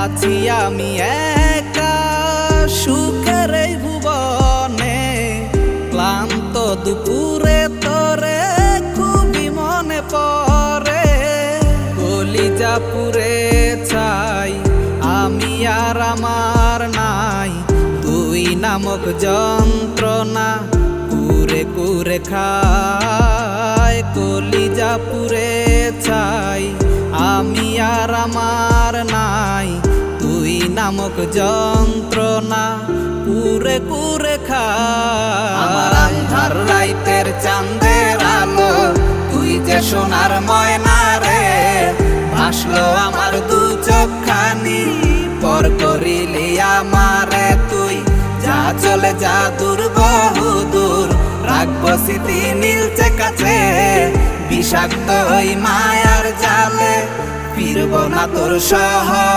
আছি আমি একা সুখের এই ভুবনে, ক্লান্ত দুপুরে তোরে খুবই মনে পড়ে। কলিজা পুরে ছাই আমি আর আমার নাই, তুই নামক যন্ত্রণা কুরে কুরে খায়। কলিজা পুরে ছাই আমি আর আমার নাই, তুই নামক যন্ত্রণা কুরে কুরে খায়। আমার আন্ধার রাইতের চাঁদের আলো তুই যে সোনার ময়না রে, ভাসলো আমার দু চোখখানি পর করিলি আমারে তুই। যা চলে যা দূর বহু দূর, রাখবো স্মৃতি নীলচে কাছে, বিষাক্ত ওই মায়ার জালে ফিরবো না তোর শহরে।